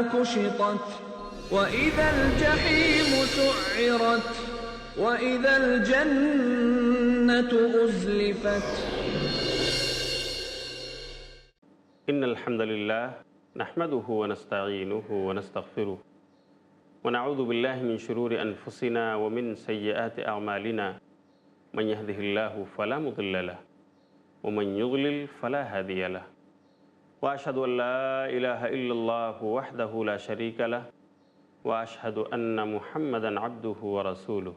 كشطت وإذا الجحيم سعرت وإذا الجنة أزلفت. إن الحمد لله نحمده ونستعينه ونستغفره ونعوذ بالله من شرور أنفسنا ومن سيئات أعمالنا من يهده الله فلا مضل له ومن يضلل فلا هادي له وأشهد أن لا إله إلا الله وحده لا شريك له وأشهد أن محمدا عبده ورسوله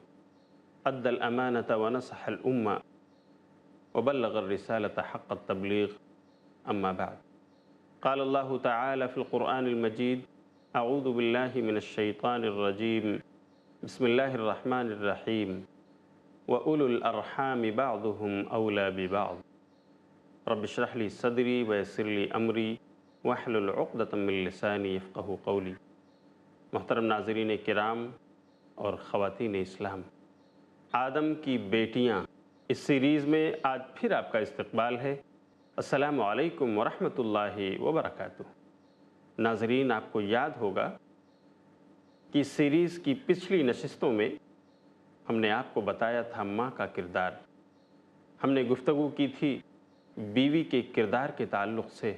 أدى الأمانة ونصح الأمة وبلغ الرسالة حق التبليغ. أما بعد، قال الله تعالى في القرآن المجيد: أعوذ بالله من الشيطان الرجيم، بسم الله الرحمن الرحيم، وأولو الأرحام بعضهم أولى ببعض، رب اشرح لي صدری ویسر لی امری واحلل عقدۃ من لسانی یفقہوا قولی. محترم ناظرین کرام اور خواتین اسلام، آدم کی بیٹیاں اس سیریز میں آج پھر آپ کا استقبال ہے. السلام علیکم ورحمۃ اللہ وبرکاتہ. ناظرین، آپ کو یاد ہوگا کہ اس سیریز کی پچھلی نشستوں میں ہم نے آپ کو بتایا تھا ماں کا کردار. ہم نے گفتگو کی تھی بیوی کے کردار کے تعلق سے.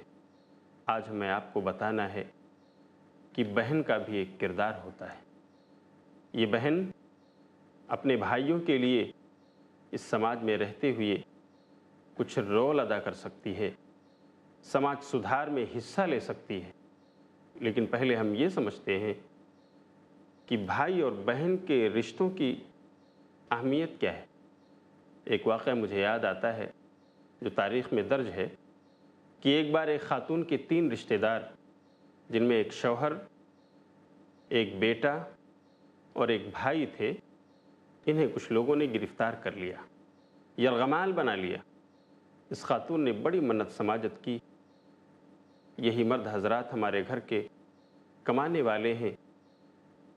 آج ہمیں آپ کو بتانا ہے کہ بہن کا بھی ایک کردار ہوتا ہے. یہ بہن اپنے بھائیوں کے لیے اس سماج میں رہتے ہوئے کچھ رول ادا کر سکتی ہے، سماج سدھار میں حصہ لے سکتی ہے. لیکن پہلے ہم یہ سمجھتے ہیں کہ بھائی اور بہن کے رشتوں کی اہمیت کیا ہے. ایک واقعہ مجھے یاد آتا ہے جو تاریخ میں درج ہے کہ ایک بار ایک خاتون کے 3 رشتہ دار، جن میں ایک شوہر، ایک بیٹا اور ایک بھائی تھے، انہیں کچھ لوگوں نے گرفتار کر لیا، یرغمال بنا لیا. اس خاتون نے بڑی منت سماجت کی. یہی مرد حضرات ہمارے گھر کے کمانے والے ہیں،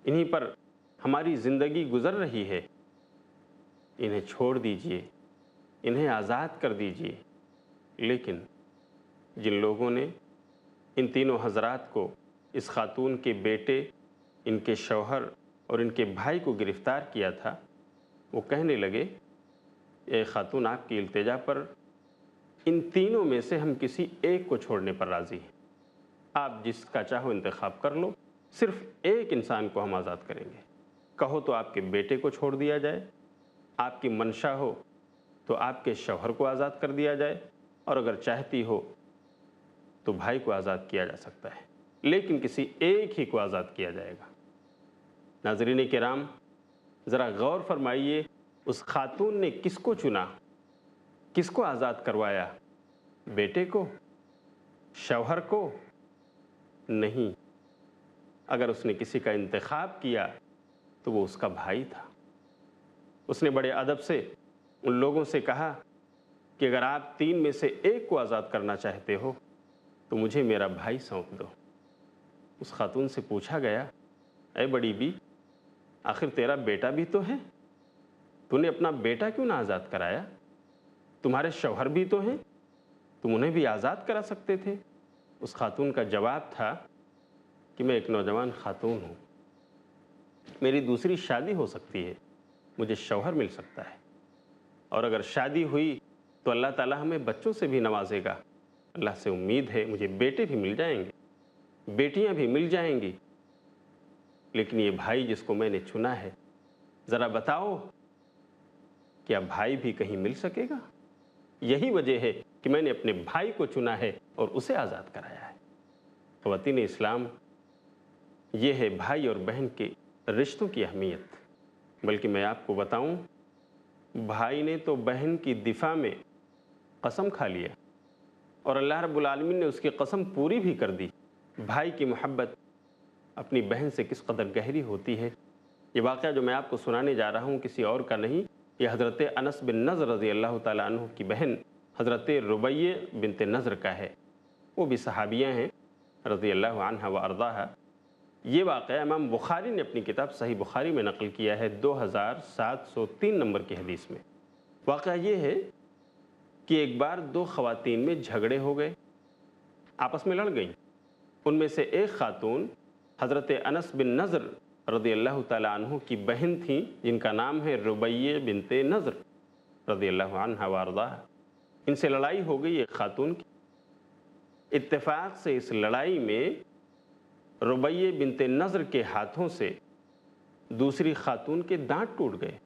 انہی پر ہماری زندگی گزر رہی ہے، انہیں چھوڑ دیجئے، انہیں آزاد کر دیجئے. لیکن جن لوگوں نے ان تینوں حضرات کو، اس خاتون کے بیٹے، ان کے شوہر اور ان کے بھائی کو گرفتار کیا تھا، وہ کہنے لگے: اے خاتون، آپ کی التجا پر ان تینوں میں سے ہم کسی ایک کو چھوڑنے پر راضی ہیں. آپ جس کا چاہو انتخاب کر لو، صرف ایک انسان کو ہم آزاد کریں گے. کہو تو آپ کے بیٹے کو چھوڑ دیا جائے، آپ کی منشا ہو تو آپ کے شوہر کو آزاد کر دیا جائے، اور اگر چاہتی ہو تو بھائی کو آزاد کیا جا سکتا ہے، لیکن کسی ایک ہی کو آزاد کیا جائے گا. ناظرین کرام، ذرا غور فرمائیے، اس خاتون نے کس کو چنا، کس کو آزاد کروایا؟ بیٹے کو؟ شوہر کو؟ نہیں. اگر اس نے کسی کا انتخاب کیا تو وہ اس کا بھائی تھا. اس نے بڑے ادب سے ان لوگوں سے کہا کہ اگر آپ 3 میں سے ایک کو آزاد کرنا چاہتے ہو تو مجھے میرا بھائی سونپ دو. اس خاتون سے پوچھا گیا: اے بڑی بی، آخر تیرا بیٹا بھی تو ہے، تو نے اپنا بیٹا کیوں نہ آزاد کرایا؟ تمہارے شوہر بھی تو ہیں، تم انہیں بھی آزاد کرا سکتے تھے. اس خاتون کا جواب تھا کہ میں ایک نوجوان خاتون ہوں، میری دوسری شادی ہو سکتی ہے، مجھے شوہر مل سکتا ہے، اور اگر شادی ہوئی تو اللہ تعالیٰ ہمیں بچوں سے بھی نوازے گا. اللہ سے امید ہے مجھے بیٹے بھی مل جائیں گے، بیٹیاں بھی مل جائیں گی. لیکن یہ بھائی جس کو میں نے چنا ہے، ذرا بتاؤ کیا بھائی بھی کہیں مل سکے گا؟ یہی وجہ ہے کہ میں نے اپنے بھائی کو چنا ہے اور اسے آزاد کرایا ہے. خواتین اسلام، یہ ہے بھائی اور بہن کے رشتوں کی اہمیت. بلکہ میں آپ کو بتاؤں، بھائی نے تو بہن کی دفاع میں قسم کھا لیا، اور اللہ رب العالمین نے اس کی قسم پوری بھی کر دی. بھائی کی محبت اپنی بہن سے کس قدر گہری ہوتی ہے. یہ واقعہ جو میں آپ کو سنانے جا رہا ہوں کسی اور کا نہیں، یہ حضرت انس بن نضر رضی اللہ تعالیٰ عنہ کی بہن حضرت ربیع بنت نضر کا ہے. وہ بھی صحابیہ ہیں رضی اللہ عنہ و ارضاہا. یہ واقعہ امام بخاری نے اپنی کتاب صحیح بخاری میں نقل کیا ہے 2703 نمبر کی حدیث میں. واقعہ یہ ہے کہ ایک بار 2 خواتین میں جھگڑے ہو گئے، آپس میں لڑ گئیں. ان میں سے ایک خاتون حضرت انس بن نضر رضی اللہ تعالیٰ عنہ کی بہن تھیں جن کا نام ہے ربیہ بنت نضر رضی اللہ عنہا وارضاہا۔ ان سے لڑائی ہو گئی ایک خاتون کی، اتفاق سے اس لڑائی میں ربیہ بنت نضر کے ہاتھوں سے دوسری خاتون کے دانت ٹوٹ گئے۔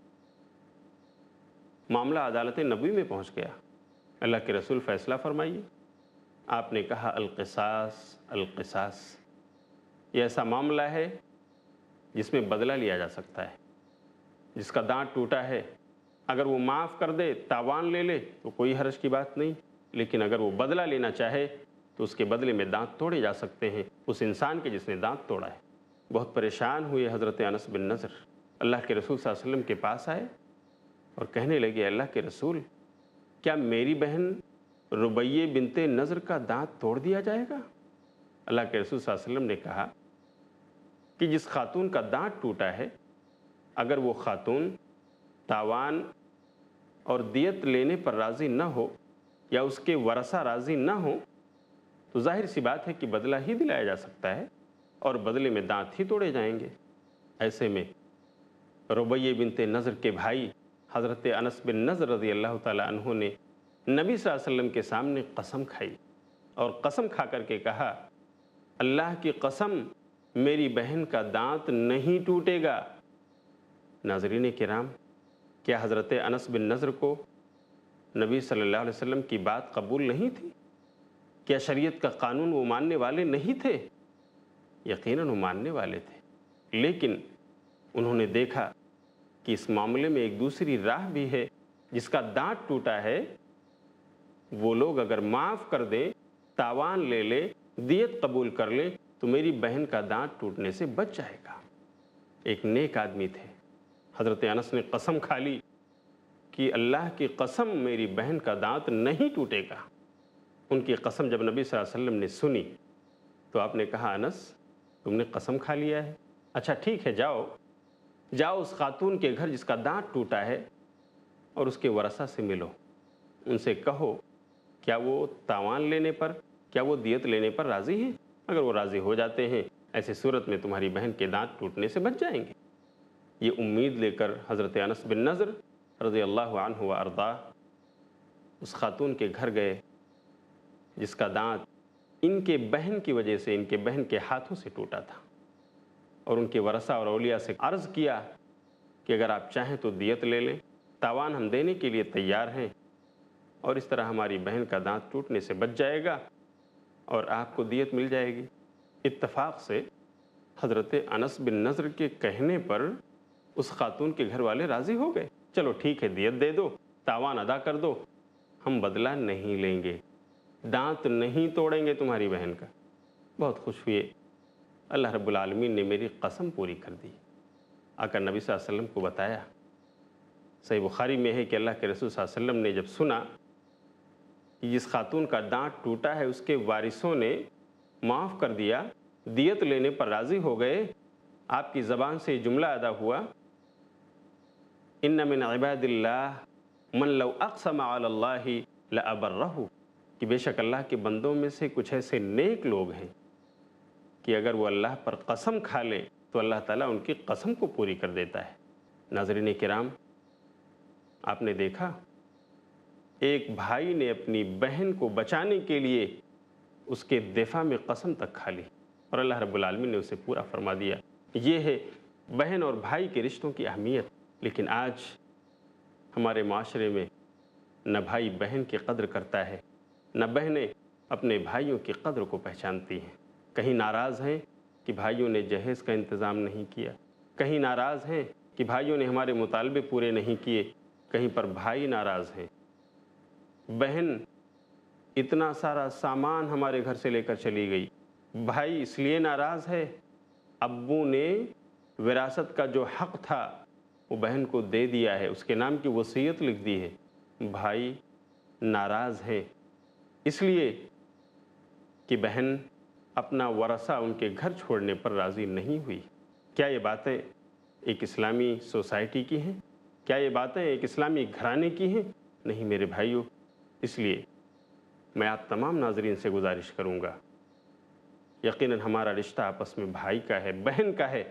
معاملہ عدالت نبوی میں پہنچ گیا۔ اللہ کے رسول فیصلہ فرمائیے۔ آپ نے کہا القصاص القصاص۔ یہ ایسا معاملہ ہے جس میں بدلہ لیا جا سکتا ہے۔ جس کا دانت ٹوٹا ہے اگر وہ معاف کر دے، تاوان لے لے تو کوئی حرج کی بات نہیں، لیکن اگر وہ بدلہ لینا چاہے تو اس کے بدلے میں دانت توڑے جا سکتے ہیں اس انسان کے جس نے دانت توڑا ہے۔ بہت پریشان ہوئے حضرت انس بن نضر، اللہ کے رسول صلی اللہ علیہ وسلم کے پاس آئے اور کہنے لگے اللہ کے رسول، کیا میری بہن ربیہ بنت نضر کا دانت توڑ دیا جائے گا؟ اللہ کے رسول صلی اللہ علیہ وسلم نے کہا کہ جس خاتون کا دانت ٹوٹا ہے اگر وہ خاتون تاوان اور دیت لینے پر راضی نہ ہو یا اس کے ورثہ راضی نہ ہو تو ظاہر سی بات ہے کہ بدلہ ہی دلایا جا سکتا ہے اور بدلے میں دانت ہی توڑے جائیں گے۔ ایسے میں ربیہ بنت نضر کے بھائی حضرت انس بن نضر رضی اللہ تعالیٰ عنہ نے نبی صلی اللہ علیہ وسلم کے سامنے قسم کھائی اور قسم کھا کر کے کہا اللہ کی قسم میری بہن کا دانت نہیں ٹوٹے گا۔ ناظرین کرام، کیا حضرت انس بن نضر کو نبی صلی اللہ علیہ وسلم کی بات قبول نہیں تھی؟ کیا شریعت کا قانون وہ ماننے والے نہیں تھے؟ یقیناً وہ ماننے والے تھے، لیکن انہوں نے دیکھا کہ اس معاملے میں ایک دوسری راہ بھی ہے۔ جس کا دانت ٹوٹا ہے وہ لوگ اگر معاف کر دیں، تاوان لے لے، دیت قبول کر لیں تو میری بہن کا دانت ٹوٹنے سے بچ جائے گا۔ ایک نیک آدمی تھے، حضرت انس نے قسم کھا لی کہ اللہ کی قسم میری بہن کا دانت نہیں ٹوٹے گا۔ ان کی قسم جب نبی صلی اللہ علیہ وسلم نے سنی تو آپ نے کہا انس تم نے قسم کھا لیا ہے، اچھا ٹھیک ہے، جاؤ اس خاتون کے گھر جس کا دانت ٹوٹا ہے اور اس کے ورثہ سے ملو، ان سے کہو کیا وہ تاوان لینے پر، کیا وہ دیت لینے پر راضی ہیں؟ اگر وہ راضی ہو جاتے ہیں ایسی صورت میں تمہاری بہن کے دانت ٹوٹنے سے بچ جائیں گے۔ یہ امید لے کر حضرت انس بن نضر رضی اللہ عنہ وارضاہ اس خاتون کے گھر گئے جس کا دانت ان کے بہن کی وجہ سے، ان کے بہن کے ہاتھوں سے ٹوٹا تھا، اور ان کے ورثہ اور اولیاء سے عرض کیا کہ اگر آپ چاہیں تو دیت لے لیں، تاوان ہم دینے کے لیے تیار ہیں، اور اس طرح ہماری بہن کا دانت ٹوٹنے سے بچ جائے گا اور آپ کو دیت مل جائے گی۔ اتفاق سے حضرت انس بن نضر کے کہنے پر اس خاتون کے گھر والے راضی ہو گئے، چلو ٹھیک ہے دیت دے دو، تاوان ادا کر دو، ہم بدلہ نہیں لیں گے، دانت نہیں توڑیں گے تمہاری بہن کا۔ بہت خوش ہوئے، اللہ رب العالمین نے میری قسم پوری کر دی۔ آقا نبی صلی اللہ علیہ وسلم کو بتایا۔ صحیح بخاری میں ہے کہ اللہ کے رسول صلی اللہ علیہ وسلم نے جب سنا کہ جس خاتون کا دانت ٹوٹا ہے اس کے وارثوں نے معاف کر دیا، دیت لینے پر راضی ہو گئے، آپ کی زبان سے یہ جملہ ادا ہوا ان من عباد اللہ من لو اقسم علی اللہ لابرہ، کہ بے شک اللہ کے بندوں میں سے کچھ ایسے نیک لوگ ہیں کہ اگر وہ اللہ پر قسم کھا لیں تو اللہ تعالیٰ ان کی قسم کو پوری کر دیتا ہے۔ ناظرین کرام، آپ نے دیکھا ایک بھائی نے اپنی بہن کو بچانے کے لیے اس کے دفاع میں قسم تک کھا لی اور اللہ رب العالمین نے اسے پورا فرما دیا۔ یہ ہے بہن اور بھائی کے رشتوں کی اہمیت۔ لیکن آج ہمارے معاشرے میں نہ بھائی بہن کی قدر کرتا ہے، نہ بہنیں اپنے بھائیوں کی قدر کو پہچانتی ہیں۔ کہیں ناراض ہیں کہ بھائیوں نے جہیز کا انتظام نہیں کیا، کہیں ناراض ہیں کہ بھائیوں نے ہمارے مطالبے پورے نہیں کیے، کہیں پر بھائی ناراض ہیں، بہن اتنا سارا سامان ہمارے گھر سے لے کر چلی گئی، بھائی اس لیے ناراض ہے ابو نے وراثت کا جو حق تھا وہ بہن کو دے دیا ہے، اس کے نام کی وصیت لکھ دی ہے، بھائی ناراض ہے اس لیے کہ بہن اپنا ورثہ ان کے گھر چھوڑنے پر راضی نہیں ہوئی۔ کیا یہ باتیں ایک اسلامی سوسائٹی کی ہیں؟ کیا یہ باتیں ایک اسلامی گھرانے کی ہیں؟ نہیں میرے بھائیوں، اس لیے میں آپ تمام ناظرین سے گزارش کروں گا یقیناً ہمارا رشتہ آپس میں بھائی کا ہے، بہن کا ہے۔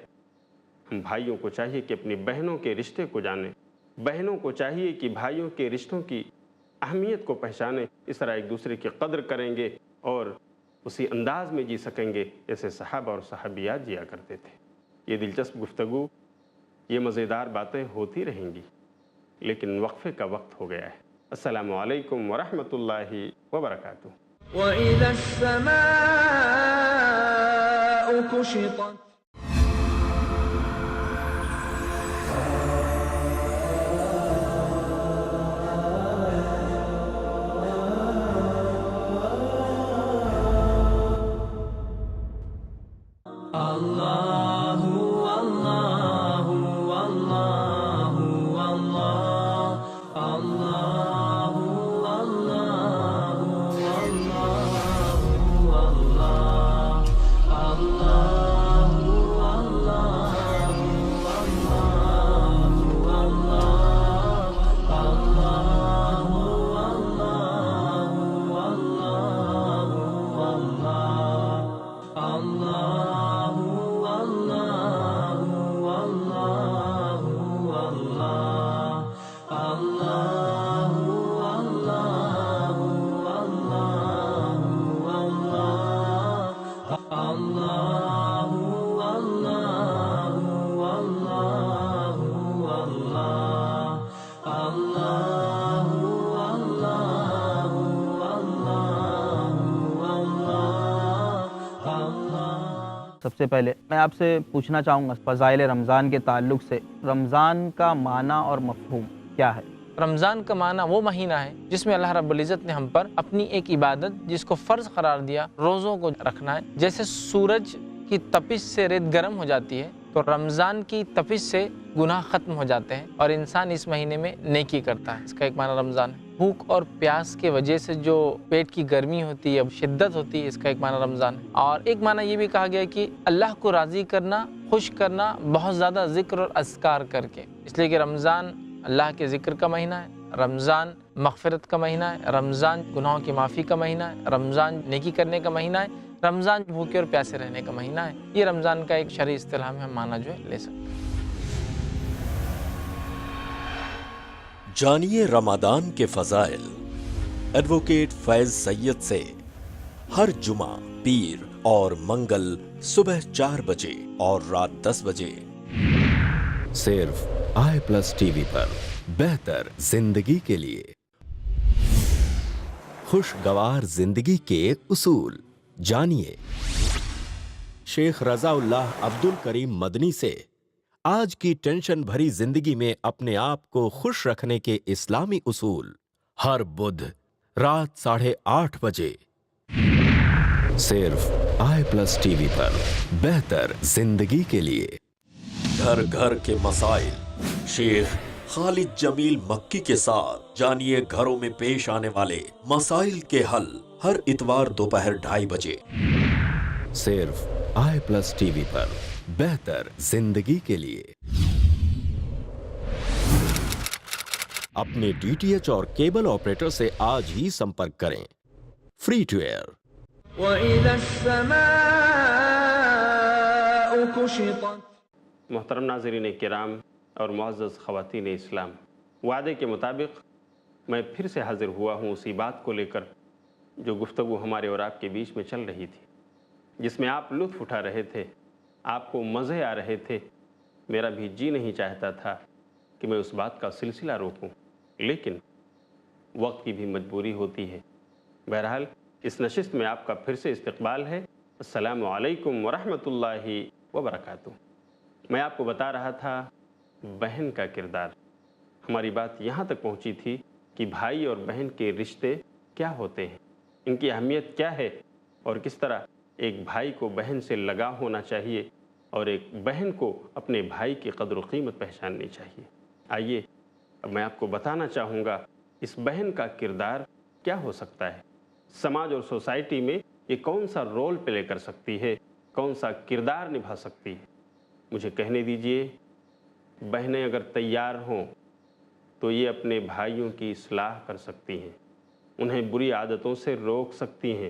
ہم بھائیوں کو چاہیے کہ اپنی بہنوں کے رشتے کو جانیں، بہنوں کو چاہیے کہ بھائیوں کے رشتوں کی اہمیت کو پہچانیں۔ اس طرح ایک دوسرے کی قدر کریں گے اور اسی انداز میں جی سکیں گے جیسے صحابہ اور صحابیات جیا کرتے تھے۔ یہ دلچسپ گفتگو، یہ مزیدار باتیں ہوتی رہیں گی، لیکن وقفے کا وقت ہو گیا ہے۔ السلام علیکم ورحمۃ اللہ وبرکاتہ۔ وإذا السماء كشطت سب سے پہلے میں آپ سے پوچھنا چاہوں گا فضائل رمضان کے تعلق سے، رمضان کا معنی اور مفہوم کیا ہے؟ رمضان کا معنی وہ مہینہ ہے جس میں اللہ رب العزت نے ہم پر اپنی ایک عبادت جس کو فرض قرار دیا، روزوں کو رکھنا ہے۔ جیسے سورج کی تپش سے ریت گرم ہو جاتی ہے تو رمضان کی تپش سے گناہ ختم ہو جاتے ہیں اور انسان اس مہینے میں نیکی کرتا ہے۔ اس کا ایک معنی رمضان ہے۔ بھوک اور پیاس کے وجہ سے جو پیٹ کی گرمی ہوتی ہے، شدت ہوتی ہے، اس کا ایک معنی رمضان ہے۔ اور ایک معنی یہ بھی کہا گیا کہ اللہ کو راضی کرنا، خوش کرنا بہت زیادہ ذکر اور اذکار کر کے، اس لیے کہ رمضان اللہ کے ذکر کا مہینہ ہے، رمضان مغفرت کا مہینہ ہے، رمضان گناہوں کی معافی کا مہینہ ہے، رمضان نیکی کرنے کا مہینہ ہے، رمضان بھوکے اور پیاسے رہنے کا مہینہ ہے۔ یہ رمضان کا ایک شرعی اصطلاح میں ہم معنی جو ہے لے سکتے ہیں۔ جانیے رمضان کے فضائل ایڈوکیٹ فیض سید سے ہر جمعہ، پیر اور منگل صبح 4 بجے اور رات 10 بجے صرف i+ ٹی وی پر، بہتر زندگی کے لیے۔ خوشگوار زندگی کے اصول جانیے شیخ رضا اللہ عبد الکریم مدنی سے آج کی ٹینشن بھری زندگی میں اپنے آپ کو خوش رکھنے کے اسلامی اصول، ہر بدھ رات 8:30 بجے صرف i+ ٹی وی پر، بہتر زندگی کے لیے۔ گھر گھر کے مسائل شیخ خالد جمیل مکی کے ساتھ جانیے گھروں میں پیش آنے والے مسائل کے حل، ہر اتوار دوپہر 2:30 بجے صرف i+ ٹی وی پر، بہتر زندگی کے لیے۔ اپنے DTH اور کیبل آپریٹر سے آج ہی سمپرک کریں۔ Free to air. وَإِذَا السَّمَاءُ كُشِطَتْ۔ محترم ناظرین کرام اور معزز خواتین اسلام، وعدے کے مطابق میں پھر سے حاضر ہوا ہوں اسی بات کو لے کر جو گفتگو ہمارے اور آپ کے بیچ میں چل رہی تھی، جس میں آپ لطف اٹھا رہے تھے، آپ کو مزے آ رہے تھے۔ میرا بھی جی نہیں چاہتا تھا کہ میں اس بات کا سلسلہ روکوں، لیکن وقت کی بھی مجبوری ہوتی ہے۔ بہرحال اس نشست میں آپ کا پھر سے استقبال ہے۔ السلام علیکم ورحمۃ اللہ وبرکاتہ۔ میں آپ کو بتا رہا تھا بہن کا کردار۔ ہماری بات یہاں تک پہنچی تھی کہ بھائی اور بہن کے رشتے کیا ہوتے ہیں، ان کی اہمیت کیا ہے، اور کس طرح ایک بھائی کو بہن سے لگاؤ ہونا چاہیے اور ایک بہن کو اپنے بھائی کی قدر و قیمت پہچاننی چاہیے۔ آئیے اب میں آپ کو بتانا چاہوں گا اس بہن کا کردار کیا ہو سکتا ہے، سماج اور سوسائٹی میں یہ کون سا رول پلے کر سکتی ہے، کون سا کردار نبھا سکتی ہے۔ مجھے کہنے دیجئے، بہنیں اگر تیار ہوں تو یہ اپنے بھائیوں کی اصلاح کر سکتی ہیں، انہیں بری عادتوں سے روک سکتی ہیں،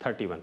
31।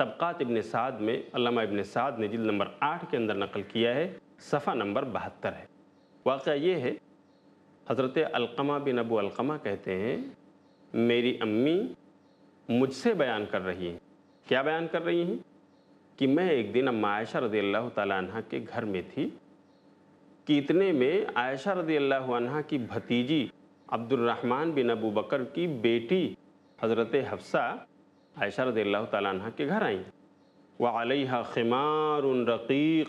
طبقات ابن سعد میں علامہ ابن سعد نے جلد نمبر 8 کے اندر نقل کیا ہے، صفحہ نمبر 72 ہے۔ واقعہ یہ ہے، حضرت علقمہ بن ابو علقمہ کہتے ہیں میری امی مجھ سے بیان کر رہی ہیں۔ کیا بیان کر رہی ہیں؟ کہ میں ایک دن اما عائشہ رضی اللہ تعالیٰ عنہ کے گھر میں تھی کہ اتنے میں عائشہ رضی اللہ عنہ کی بھتیجی عبد الرحمن بن ابو بکر کی بیٹی حضرت حفصہ عائشہ رضی اللہ تعالیٰ عنہ کے گھر آئیں، وعلیہا خمار رقیق،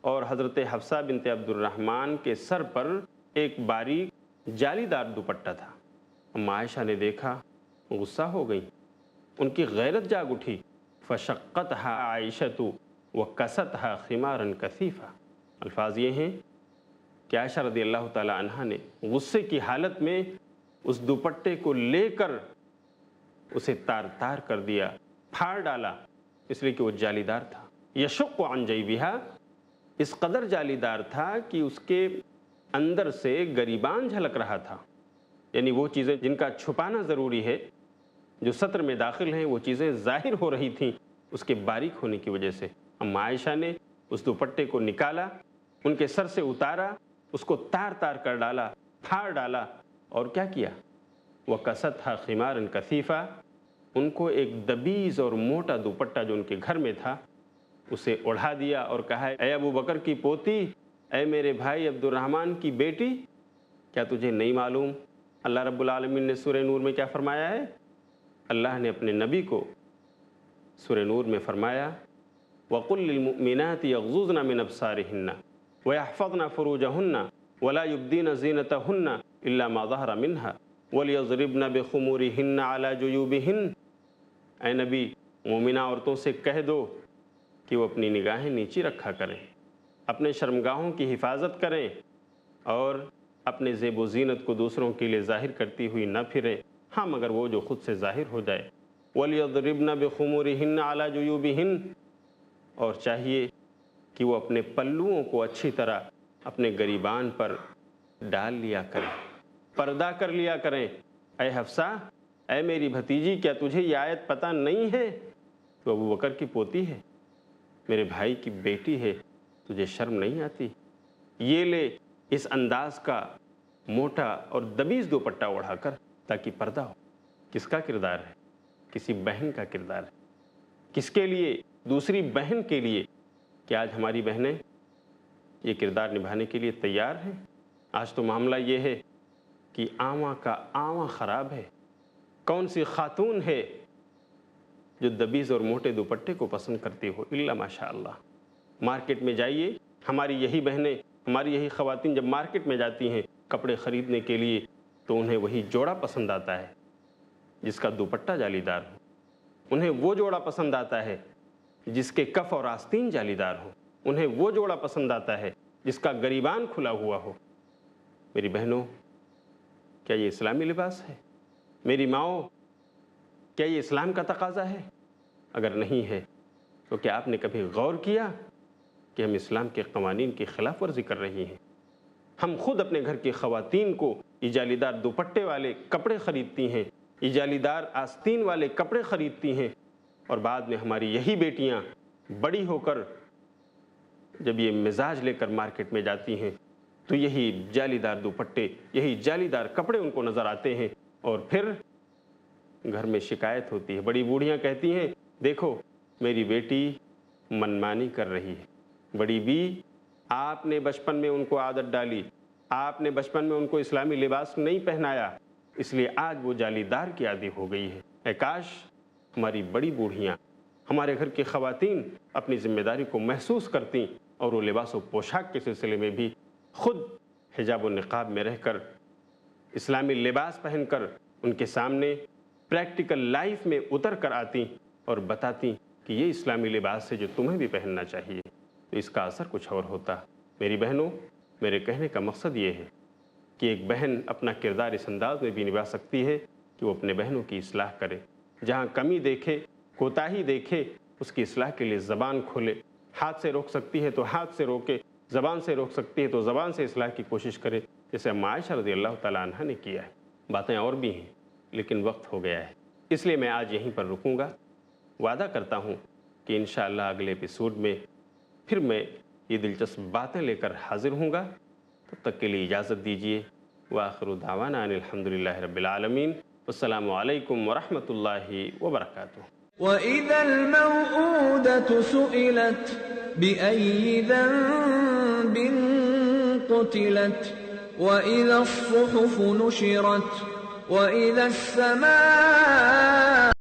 اور حضرت حفصہ بنت عبد الرحمن کے سر پر ایک باریک جالی دار دوپٹہ تھا۔ اما عائشہ نے دیکھا، غصہ ہو گئی، ان کی غیرت جاگ اٹھی، فشقتها عائشۃ وکستها خمارا کثیفا۔ الفاظ یہ ہیں کہ عائشہ رضی اللہ تعالیٰ عنہ نے غصے کی حالت میں اس دوپٹے کو لے کر اسے تار تار کر دیا، پھاڑ ڈالا، اس لیے کہ وہ جالی دار تھا۔ یشق عن جیبہا، اس قدر جالی دار تھا کہ اس کے اندر سے گریبان جھلک رہا تھا، یعنی وہ چیزیں جن کا چھپانا ضروری ہے، جو سطر میں داخل ہیں، وہ چیزیں ظاہر ہو رہی تھیں اس کے باریک ہونے کی وجہ سے۔ اما عائشہ نے اس دوپٹے کو نکالا، ان کے سر سے اتارا، اس کو تار تار کر ڈالا، پھاڑ ڈالا، اور کیا کیا؟ وَكَسَتْهَا خِمَارًا كَثِيفًا، ان کو ایک دبیز اور موٹا دوپٹہ جو ان کے گھر میں تھا اسے اڑھا دیا اور کہا، اے ابو بکر کی پوتی، اے میرے بھائی عبد الرحمن کی بیٹی، کیا تجھے نہیں معلوم اللہ رب العالمین نے سورہ نور میں کیا فرمایا ہے؟ اللہ نے اپنے نبی کو سورہ نور میں فرمایا، وَقُلْ لِلْمُؤْمِنَاتِ يَغْضُضْنَ مِنْ أَبْصَارِهِنَّ وَيَحْفَظْنَ فُرُوجَهُنَّ وَلَا يُبْدِينَ زِينَتَهُنَّ إِلَّا مَا ظَهَرَ مِنْهَا وَلْيَضْرِبْنَ بِخُمُورِهِنَّ عَلَى جُيُوبِهِنَّ۔ اے نبی، مومنہ عورتوں سے کہہ دو کہ وہ اپنی نگاہیں نیچی رکھا کریں، اپنے شرمگاہوں کی حفاظت کریں، اور اپنے زیب و زینت کو دوسروں کے لیے ظاہر کرتی ہوئی نہ پھریں، ہاں مگر وہ جو خود سے ظاہر ہو جائے۔ وَلْيَضْرِبْنَ بِخُمُورِهِنَّ عَلَى جُيُوبِهِنَّ، اور چاہیے کہ وہ اپنے پلوؤں کو اچھی طرح اپنے گریبان پر ڈال لیا کریں، پردہ کر لیا کریں۔ اے حفصہ، اے میری بھتیجی، کیا تجھے یہ آیت پتہ نہیں ہے؟ تو ابو بکر کی پوتی ہے، میرے بھائی کی بیٹی ہے، تجھے شرم نہیں آتی؟ یہ لے اس انداز کا موٹا اور دبیز دوپٹہ اڑھا کر تاکہ پردہ ہو۔ کس کا کردار ہے؟ کسی بہن کا کردار ہے۔ کس کے لیے؟ دوسری بہن کے لیے۔ کہ آج ہماری بہنیں یہ کردار نبھانے کے لیے تیار ہیں؟ آج تو معاملہ یہ ہے کہ آواں کا آواں خراب ہے۔ کون سی خاتون ہے جو دبیز اور موٹے دوپٹے کو پسند کرتی ہو؟ الا ماشاء اللہ۔ مارکیٹ میں جائیے، ہماری یہی بہنیں، ہماری یہی خواتین جب مارکیٹ میں جاتی ہیں کپڑے خریدنے کے لیے تو انہیں وہی جوڑا پسند آتا ہے جس کا دوپٹہ جالی دار ہو، انہیں وہ جوڑا پسند آتا ہے جس کے کف اور آستین جالی دار ہو، انہیں وہ جوڑا پسند آتا ہے جس کا گریبان کھلا ہوا ہو۔ میری بہنوں، کیا یہ اسلامی لباس ہے؟ میری ماؤں، کیا یہ اسلام کا تقاضا ہے؟ اگر نہیں ہے تو کیا آپ نے کبھی غور کیا کہ ہم اسلام کے قوانین کی خلاف ورزی کر رہی ہیں؟ ہم خود اپنے گھر کی خواتین کو یہ جالی دار دوپٹے والے کپڑے خریدتی ہیں، یہ جالی دار آستین والے کپڑے خریدتی ہیں، اور بعد میں ہماری یہی بیٹیاں بڑی ہو کر جب یہ مزاج لے کر مارکیٹ میں جاتی ہیں تو یہی جالی دار دوپٹے، یہی جالی دار کپڑے ان کو نظر آتے ہیں، اور پھر گھر میں شکایت ہوتی ہے۔ بڑی بوڑھیاں کہتی ہیں، دیکھو میری بیٹی منمانی کر رہی ہے۔ بڑی بی، آپ نے بچپن میں ان کو عادت ڈالی، آپ نے بچپن میں ان کو اسلامی لباس نہیں پہنایا، اس لیے آج وہ جالی دار کی عادی ہو گئی ہے۔ اے کاش ہماری بڑی بوڑھیاں، ہمارے گھر کی خواتین اپنی ذمہ داری کو محسوس کرتیں اور وہ لباس و پوشاک کے سلسلے میں بھی خود حجاب و نقاب میں رہ کر، اسلامی لباس پہن کر ان کے سامنے پریکٹیکل لائف میں اتر کر آتی اور بتاتی کہ یہ اسلامی لباس ہے جو تمہیں بھی پہننا چاہیے، تو اس کا اثر کچھ اور ہوتا۔ میری بہنوں، میرے کہنے کا مقصد یہ ہے کہ ایک بہن اپنا کردار اس انداز میں بھی نبھا سکتی ہے کہ وہ اپنے بہنوں کی اصلاح کرے، جہاں کمی دیکھے، کوتاہی دیکھے، اس کی اصلاح کے لیے زبان کھولے۔ ہاتھ سے روک سکتی ہے تو ہاتھ سے روکے، زبان سے روک سکتی ہے تو زبان سے اصلاح کی کوشش کرے، جیسے اما عائشہ رضی اللہ تعالیٰ عنہ نے کیا ہے۔ باتیں اور بھی ہیں لیکن وقت ہو گیا ہے، اس لیے میں آج یہیں پر رکوں گا۔ وعدہ کرتا ہوں کہ انشاءاللہ اگلے ایپیسوڈ میں پھر میں یہ دلچسپ باتیں لے کر حاضر ہوں گا. تب تک کے لیے اجازت دیجیے. وآخر دعوانا ان الحمدللہ رب العالمین. السلام علیکم ورحمۃ اللہ وبرکاتہ. وإذا الموءودة سئلت بأي ذنب قتلت وإذا الصحف نشرت وإذا السماء